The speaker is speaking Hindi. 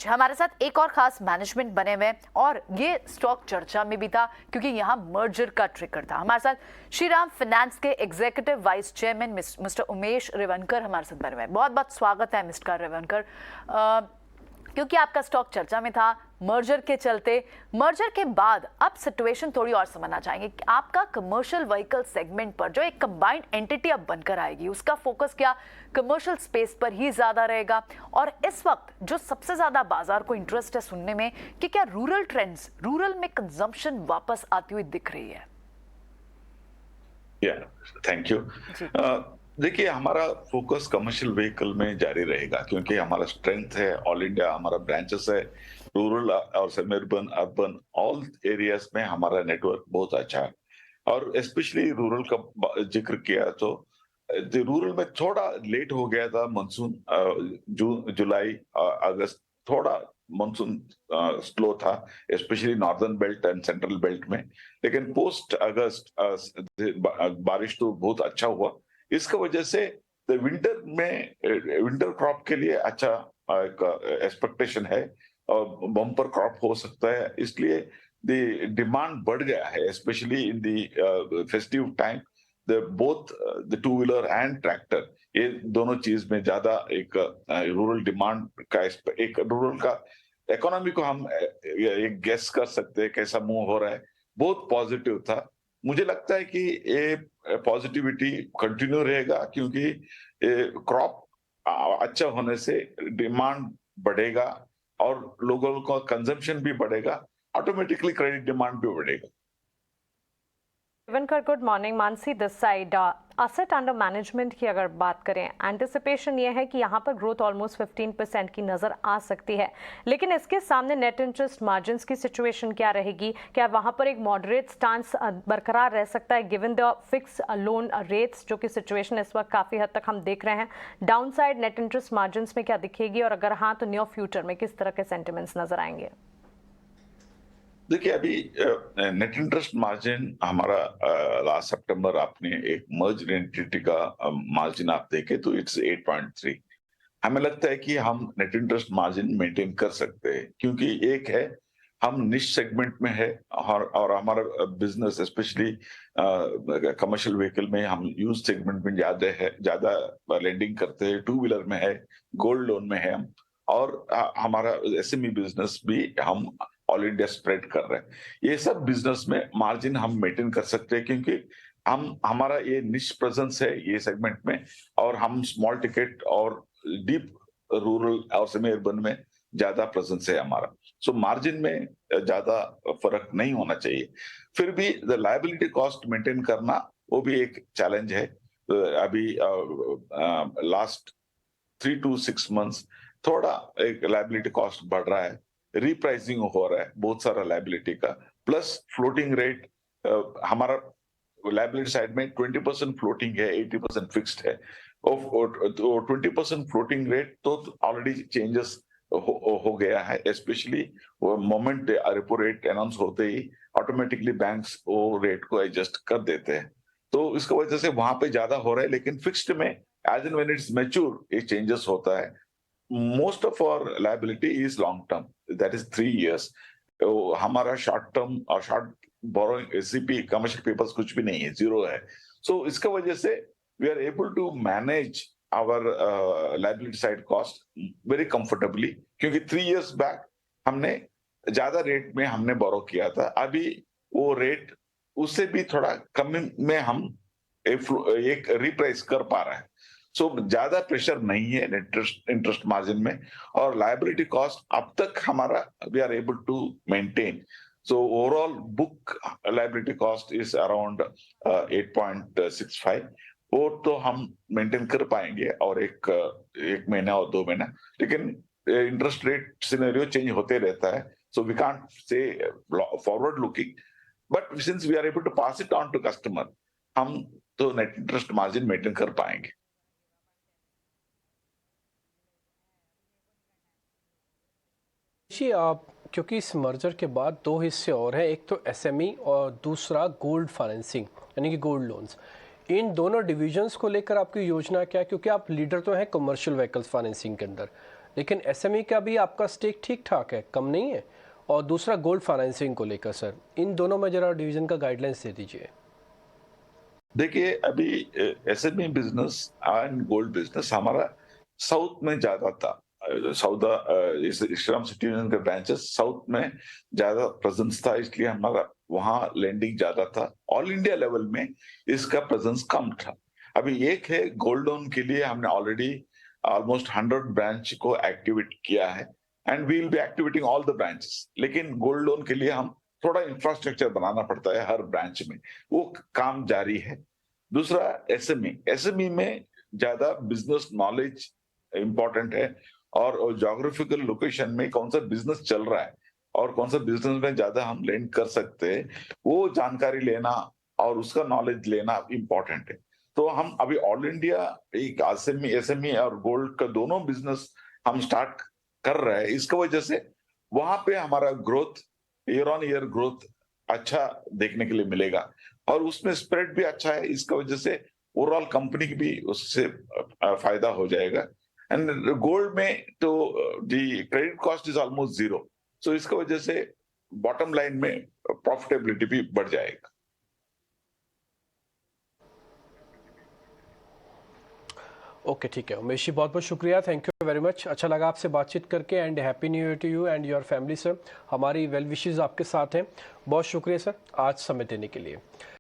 हमारे साथ एक और खास मैनेजमेंट बने हुए और ये स्टॉक चर्चा में भी था क्योंकि यहाँ मर्जर का ट्रिगर था। हमारे साथ श्रीराम फाइनेंस के executive vice chairman mister Umesh Revankar हमारे साथ बने हुए हैं। बहुत बहुत स्वागत है मिस्टर रेवनकर। क्योंकि आपका स्टॉक चर्चा में था मर्जर के चलते, मर्जर के बाद अब सिचुएशन थोड़ी और समझना चाहेंगे कि आपका कमर्शियल व्हीकल सेगमेंट पर जो एक कंबाइंड एंटिटी अब बनकर आएगी उसका फोकस क्या कमर्शियल स्पेस पर ही ज्यादा रहेगा, और इस वक्त जो सबसे ज्यादा बाजार को इंटरेस्ट है सुनने में कि क्या रूरल ट्रेंड्स, रूरल में कंजम्पशन वापस आती हुई दिख रही है? Thank you. देखिए, हमारा फोकस कमर्शियल व्हीकल में जारी रहेगा क्योंकि हमारा स्ट्रेंथ है, ऑल इंडिया हमारा ब्रांचेस है, रूरल और semi urban, urban all areas में हमारा नेटवर्क बहुत अच्छा है। और स्पेशली रूरल का जिक्र किया तो रूरल में थोड़ा लेट हो गया था मानसून, जून जुलाई अगस्त थोड़ा मानसून स्लो था, specially northern belt and central belt में। लेकिन पोस्ट अगस्त बारिश तो बहुत अच्छा हुआ। इसका वजह से विंटर में विंटर क्रॉप के लिए अच्छा एक एक्सपेक्टेशन है और बम्पर क्रॉप हो सकता है, इसलिए द डिमांड बढ़ गया है specially in the festive time. Both the two wheeler and tractor, ये दोनों चीज में ज्यादा एक रूरल डिमांड का, एक रूरल का इकोनॉमी को हम एक गेस कर सकते हैं कैसा मूव हो रहा है। बहुत पॉजिटिव था। मुझे लगता है कि ये पॉजिटिविटी कंटिन्यू रहेगा क्योंकि क्रॉप अच्छा होने से डिमांड बढ़ेगा और लोगों का कंजम्पशन भी बढ़ेगा, ऑटोमेटिकली क्रेडिट डिमांड भी बढ़ेगा। Revankar, good morning. Mansi this side. Asset under management की अगर बात करें, एंटिसिपेशन ये है कि यहाँ पर ग्रोथ ऑलमोस्ट 15% की नज़र आ सकती है, लेकिन इसके सामने नेट इंटरेस्ट मार्जिन्स की सिचुएशन क्या रहेगी? क्या वहाँ पर एक मॉडरेट स्टांस बरकरार रह सकता है given the fix loan rates, जो कि सिचुएशन इस वक्त काफ़ी हद तक हम देख रहे हैं? Down side net interest margins में क्या दिखेगी, और अगर हाँ तो नियर फ्यूचर में किस तरह के सेंटिमेंट्स नजर आएंगे? देखिए, अभी नेट इंटरेस्ट मार्जिन हमारा लास्ट सितंबर आपने एक मर्ज एंटिटी का मार्जिन आप देखे तो इट्स 8.3। हमें लगता है कि हम नेट इंटरेस्ट मार्जिन मेंटेन कर सकते हैं क्योंकि एक है हम निश सेगमेंट में है और हमारा बिजनेस स्पेशली कमर्शियल व्हीकल में हम यूज सेगमेंट में ज्यादा लेंडिंग करते हैं, टू व्हीलर में है, गोल्ड लोन में है हम, और हमारा एसएमई बिजनेस भी हम ऑल इंडिया स्प्रेड कर रहे हैं। ये सब बिजनेस में मार्जिन हम मेंटेन कर सकते हैं क्योंकि हम हमारा ये निश प्रेजेंस है ये सेगमेंट में, और हम स्मॉल टिकट और डीप रूरल और सेमी अर्बन में ज्यादा प्रेजेंस है हमारा। सो मार्जिन में ज्यादा फर्क नहीं होना चाहिए। फिर भी द लायबिलिटी कॉस्ट मेंटेन करना वो भी एक चैलेंज है। अभी लास्ट 3 to 6 months थोड़ा एक लायबिलिटी कॉस्ट बढ़ रहा है, रिप्राइसिंग हो रहा है बहुत सारा लायबिलिटी का, प्लस फ्लोटिंग रेट। हमारा लायबिलिटी साइड में 20% फ्लोटिंग है, 80% फिक्स्ड है। 20% फ्लोटिंग रेट तो ऑलरेडी चेंजेस हो गया है, स्पेशली वो मोमेंट रेपो रेट अनाउंस होते ही ऑटोमेटिकली बैंक्स वो रेट को एडजस्ट कर देते हैं, तो इसकी वजह से वहां पे ज्यादा हो रहा है। लेकिन फिक्स्ड में age and when it's mature ये चेंजेस होता है। Most of our liability is long term, that is 3 years। हमारा शॉर्ट टर्म और short borrowing SCP commercial papers कुछ भी नहीं है, जीरो है। सो इसका वजह से we are able to manage our liability side cost very comfortably क्योंकि 3 years बैक हमने ज्यादा रेट में हमने बोरो किया था, अभी वो रेट उससे भी थोड़ा कम में हम एक रिप्राइस कर पा रहे हैं। सो ज्यादा प्रेशर नहीं है इंटरेस्ट मार्जिन में, और लायबिलिटी कॉस्ट अब तक हमारा we are able to maintain. So overall book liability cost is around 8.65। वो तो हम मेंटेन कर पाएंगे और एक महीना और 2 महीना, लेकिन इंटरेस्ट रेट सिनेरियो चेंज होते रहता है, so we can't say forward looking, but since we are able to pass it on to customer, हम तो नेट इंटरेस्ट मार्जिन मेंटेन कर पाएंगे। जी, आप क्योंकि इस मर्जर के बाद दो हिस्से और हैं, एक तो एसएमई और दूसरा गोल्ड फाइनेंसिंग यानी कि गोल्ड लोन्स। इन दोनों डिविजन्स को लेकर आपकी योजना क्या है? क्योंकि आप लीडर तो हैं कमर्शियल व्हीकल्स फाइनेंसिंग के अंदर, लेकिन एसएमई का भी आपका स्टेक ठीक ठाक है, कम नहीं है। और दूसरा गोल्ड फाइनेंसिंग को लेकर सर, इन दोनों में जरा डिवीजन का गाइडलाइंस दे दीजिए। देखिए अभी SME business and gold business हमारा साउथ में ज्यादा था। श्रीराम सिटी यूनियन के ब्रांचेस साउथ में ज्यादा प्रेजेंस था, इसलिए हमारा वहाँ लेंडिंग ज्यादा था। ऑल इंडिया लेवल में इसका प्रेजेंस कम था। अभी एक है गोल्ड लोन के लिए हमने ऑलरेडी ऑलमोस्ट 100 ब्रांच को एक्टिवेट किया है and we will be activating all the branches. लेकिन गोल्ड लोन के लिए हम थोड़ा इंफ्रास्ट्रक्चर बनाना पड़ता है हर ब्रांच में, वो काम जारी है। दूसरा एसएमई में ज्यादा बिजनेस नॉलेज इंपॉर्टेंट है और ज्योग्राफिकल लोकेशन में कौन सा बिजनेस चल रहा है और कौन सा बिजनेस में ज्यादा हम लेंड कर सकते हैं, वो जानकारी लेना और उसका नॉलेज लेना इंपॉर्टेंट है। तो हम अभी ऑल इंडिया एक एसएमई और गोल्ड का दोनों बिजनेस हम स्टार्ट कर रहे हैं। इसका वजह से वहां पे हमारा growth year on year growth अच्छा देखने के लिए मिलेगा और उसमें स्प्रेड भी अच्छा है। इसका वजह से ओवरऑल कंपनी की भी उससे फायदा हो जाएगा। एंड गोल्ड में तो दी क्रेडिट कॉस्ट इज ऑलमोस्ट 0, सो इसका वजह से बॉटम लाइन में प्रॉफिटेबिलिटी भी बढ़ जाएगा। ओके ठीक है उमेश जी, बहुत बहुत शुक्रिया, थैंक यू वेरी मच। अच्छा लगा आपसे बातचीत करके and happy new year to you and your family sir. हमारी वेल विशेस आपके साथ हैं। बहुत शुक्रिया सर आज समय देने के लिए।